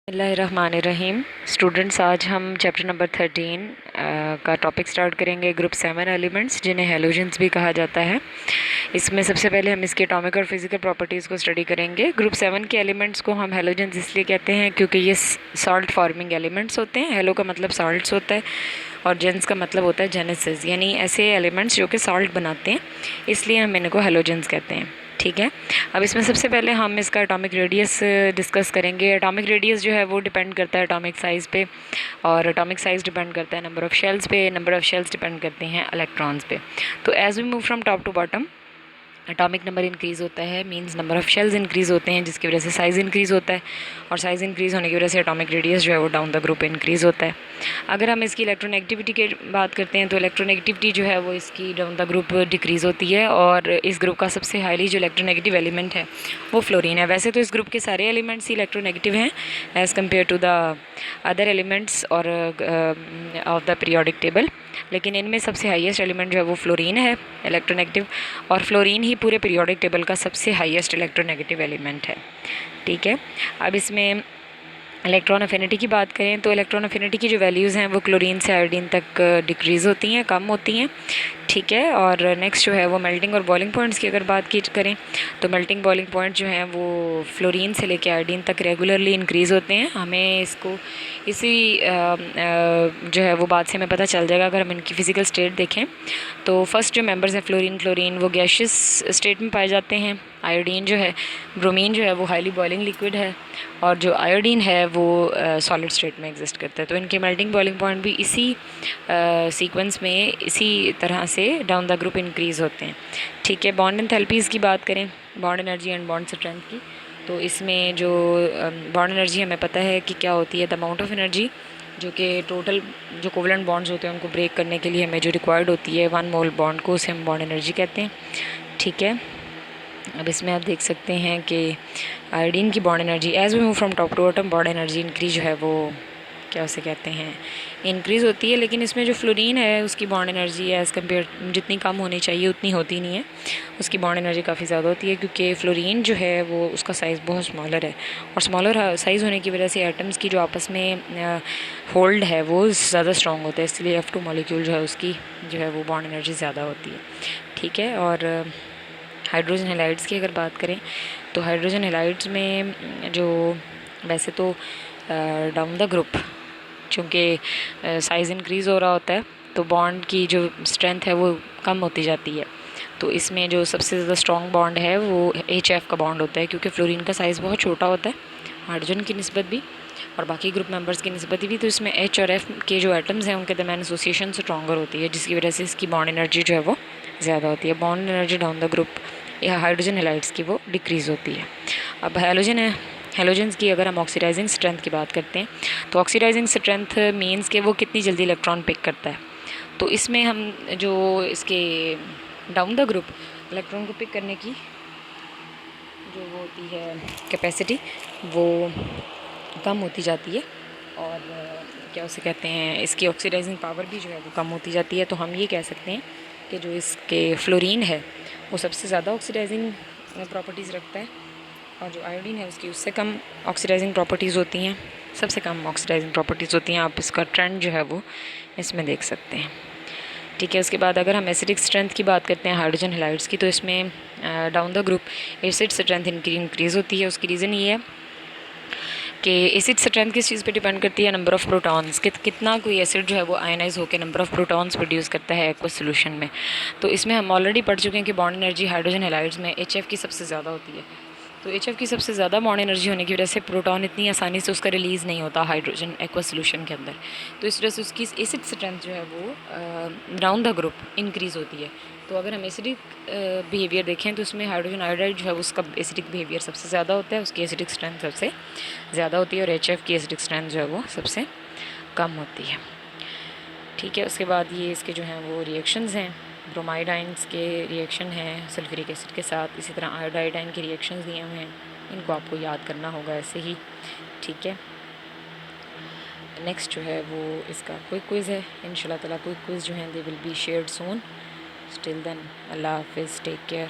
बिस्मिल्लाहिर्रहमानिर्रहीम। स्टूडेंट्स, आज हम चैप्टर नंबर 13 का टॉपिक स्टार्ट करेंगे। ग्रुप 7 एलिमेंट्स, जिन्हें हेलोजेंस भी कहा जाता है। इसमें सबसे पहले हम इसके एटॉमिक और फिजिकल प्रॉपर्टीज़ को स्टडी करेंगे। ग्रुप 7 के एलिमेंट्स को हम हेलोजेंस इसलिए कहते हैं क्योंकि ये सॉल्ट फॉर्मिंग एलिमेंट्स होते हैं। हेलो का मतलब सॉल्ट्स होता है और जेंस का मतलब होता है जेनेसिस, यानी ऐसे एलिमेंट्स जो कि सॉल्ट बनाते हैं, इसलिए हम इनको हेलोजेंस कहते हैं। ठीक है, अब इसमें सबसे पहले हम इसका एटॉमिक रेडियस डिस्कस करेंगे। एटॉमिक रेडियस जो है वो डिपेंड करता है एटॉमिक साइज़ पे, और एटॉमिक साइज़ डिपेंड करता है नंबर ऑफ़ शेल्स पे। नंबर ऑफ़ शेल्स डिपेंड करते हैं इलेक्ट्रॉन्स पे। तो as we move from top to bottom, atomic number increase होता है, means number of shells increase होते हैं, जिसकी वजह से साइज़ इंक्रीज़ होता है, और साइज़ इंक्रीज़ होने की वजह से एटॉमिक रेडियस जो है वो डाउन द ग्रुप इंक्रीज़ होता है। अगर हम इसकी इलेक्ट्रोनेगेटिविटी की बात करते हैं तो इलेक्ट्रोनेगेटिविटी जो है वो इसकी डाउन द ग्रुप डिक्रीज़ होती है, और इस ग्रुप का सबसे हाईली जो इलेक्ट्रोनेगेटिव एलिमेंट है वो फ्लोरीन है। वैसे तो इस ग्रुप के सारे एलिमेंट्स ही इलेक्ट्रोनेगेटिव हैं as compare to the other elements और ऑफ द पीरियोडिक टेबल, लेकिन इनमें सबसे हाईएस्ट एलिमेंट जो है वो फ्लोरीन है इलेक्ट्रोनेगेटिव, और फ्लोरीन ही पूरे पीरियोडिक टेबल का सबसे हाईएस्ट इलेक्ट्रोनेगेटिव एलिमेंट है। ठीक है, अब इसमें इलेक्ट्रॉन अफिनिटी की बात करें तो इलेक्ट्रॉन अफिनिटी की जो वैल्यूज़ हैं वो क्लोरीन से आयोडीन तक डिक्रीज़ होती हैं, कम होती हैं। ठीक है, और नेक्स्ट जो है वो मेल्टिंग और बॉइलिंग पॉइंट्स की अगर बात की करें तो मेल्टिंग बॉइलिंग पॉइंट जो हैं वो फ्लोरीन से लेकर आयोडीन तक रेगुलरली इंक्रीज़ होते हैं। हमें इसको इसी जो है वो बात से हमें पता चल जाएगा अगर हम इनकी फ़िज़िकल स्टेट देखें। तो फर्स्ट जो मेंबर्स हैं फ्लोरीन क्लोरीन, वो गैशियस स्टेट में पाए जाते हैं। आयोडीन जो है, ब्रोमीन जो है वो हाईली बॉइलिंग लिक्विड है, और जो आयोडीन है वो सॉलिड स्टेट में एग्जिस्ट करता है। तो इनके मेल्टिंग बॉइलिंग पॉइंट भी इसी सीक्वेंस में इसी तरह से डाउन द ग्रुप इंक्रीज़ होते हैं। ठीक है, बॉन्ड एंथैल्पीज़ की बात करें, bond energy and bond strength की, तो इसमें जो बॉन्ड एनर्जी हमें पता है कि क्या होती है, द अमाउंट ऑफ एनर्जी जो कि टोटल जो कोवलेंट बॉन्ड्स होते हैं उनको ब्रेक करने के लिए हमें जो रिक्वायर्ड होती है 1 मोल बॉन्ड को, उसे हम बॉन्ड एनर्जी कहते हैं। ठीक है, अब इसमें आप देख सकते हैं कि आयोडीन की bond energy as we move from top to bottom, bond energy increase जो है वो क्या उसे कहते हैं, इंक्रीज़ होती है। लेकिन इसमें जो फ्लोरीन है उसकी बॉन्ड एनर्जी एज़ कम्पेयर जितनी कम होनी चाहिए उतनी होती नहीं है, उसकी बॉन्ड एनर्जी काफ़ी ज़्यादा होती है, क्योंकि फ्लोरीन जो है वो उसका साइज़ बहुत स्मॉलर है, और स्मॉलर साइज़ होने की वजह से एटम्स की जो आपस में होल्ड है वो ज़्यादा स्ट्रॉन्ग होता है, इसलिए F2 मॉलिक्यूल जो है उसकी जो है वो बॉन्ड एनर्जी ज़्यादा होती है। ठीक है, और हाइड्रोजन हेलाइड्स की अगर बात करें तो हाइड्रोजन हेलाइड्स में जो वैसे तो डाउन द ग्रुप चूँकि साइज़ इंक्रीज़ हो रहा होता है तो बॉन्ड की जो स्ट्रेंथ है वो कम होती जाती है। तो इसमें जो सबसे ज़्यादा स्ट्रॉन्ग बॉन्ड है वो HF का बॉन्ड होता है, क्योंकि फ्लोरीन का साइज़ बहुत छोटा होता है हाइड्रोजन की निस्बत भी और बाकी ग्रुप मेंबर्स की निस्बत भी। तो इसमें H और F के जो एटम्स हैं उनके दरमियान एसोसिएशन स्ट्रॉन्गर होती है, जिसकी वजह से इसकी बॉन्ड एनर्जी जो है वो ज़्यादा होती है। Bond energy down the group या हाइड्रोजन हेलाइड्स की वो डिक्रीज़ होती है। अब हेलोजेंस की अगर हम ऑक्सीडाइजिंग स्ट्रेंथ की बात करते हैं तो ऑक्सीडाइजिंग स्ट्रेंथ मीन्स के वो कितनी जल्दी इलेक्ट्रॉन पिक करता है। तो इसमें हम जो इसके डाउन द ग्रुप इलेक्ट्रॉन को पिक करने की जो वो होती है कैपेसिटी वो कम होती जाती है, और क्या उसे कहते हैं, इसकी ऑक्सीडाइजिंग पावर भी जो है वो कम होती जाती है। तो हम ये कह सकते हैं कि जो इसके फ्लोरीन है वो सबसे ज़्यादा ऑक्सीडाइजिंग प्रॉपर्टीज़ रखता है, और जो आयोडीन है उसकी उससे कम ऑक्सीडाइजिंग प्रॉपर्टीज़ होती हैं, सबसे कम ऑक्सीडाइजिंग प्रॉपर्टीज़ होती हैं। आप इसका ट्रेंड जो है वो इसमें देख सकते हैं। ठीक है, उसके बाद अगर हम एसिडिक स्ट्रेंथ की बात करते हैं हाइड्रोजन हेलाइड्स की, तो इसमें down the group acid strength increase होती है। उसकी रीज़न ये है कि एसिड स्ट्रेंथ किस चीज़ पे डिपेंड करती है, नंबर ऑफ़ प्रोटॉन्स, कितना कोई एसिड जो है वो आयनाइज होकर नंबर ऑफ़ प्रोटॉन्स प्रोड्यूस करता है एक्वस सोल्यूशन में। तो इसमें हम ऑलरेडी पढ़ चुके हैं कि बॉन्ड एनर्जी हाइड्रोजन हेलाइड्स में HF की सबसे ज़्यादा होती है। तो HF की सबसे ज़्यादा बॉन्ड एनर्जी होने की वजह से प्रोटॉन इतनी आसानी से उसका रिलीज़ नहीं होता हाइड्रोजन एक्वस सोल्यूशन के अंदर, तो इस वजह से उसकी एसिड स्ट्रेंथ जो है वो डाउन द ग्रुप इंक्रीज़ होती है। तो अगर हम एसिडिक बिहेवियर देखें तो उसमें हाइड्रोजन आयोडाइड जो है उसका एसिडिक बिहेवियर सबसे ज़्यादा होता है, उसकी एसिडिक स्ट्रेंथ सबसे ज़्यादा होती है, और HF की एसिडिक स्ट्रेंथ जो है वो सबसे कम होती है। ठीक है, उसके बाद ये इसके जो हैं वो रिएक्शंस हैं, ब्रोमाइड आयंस के रिएक्शन हैं सल्फ्यूरिक एसिड के साथ, इसी तरह आयोडाइड आयन के रिएक्शंस दिए हुए हैं, इनको आपको याद करना होगा ऐसे ही। ठीक है, नेक्स्ट जो है वो इसका क्विक क्विज़ है, इंशाल्लाह ताला क्विक क्विज़ जो हैं they will be shared soon. Till then अल्लाह हाफिज़, टेक केयर।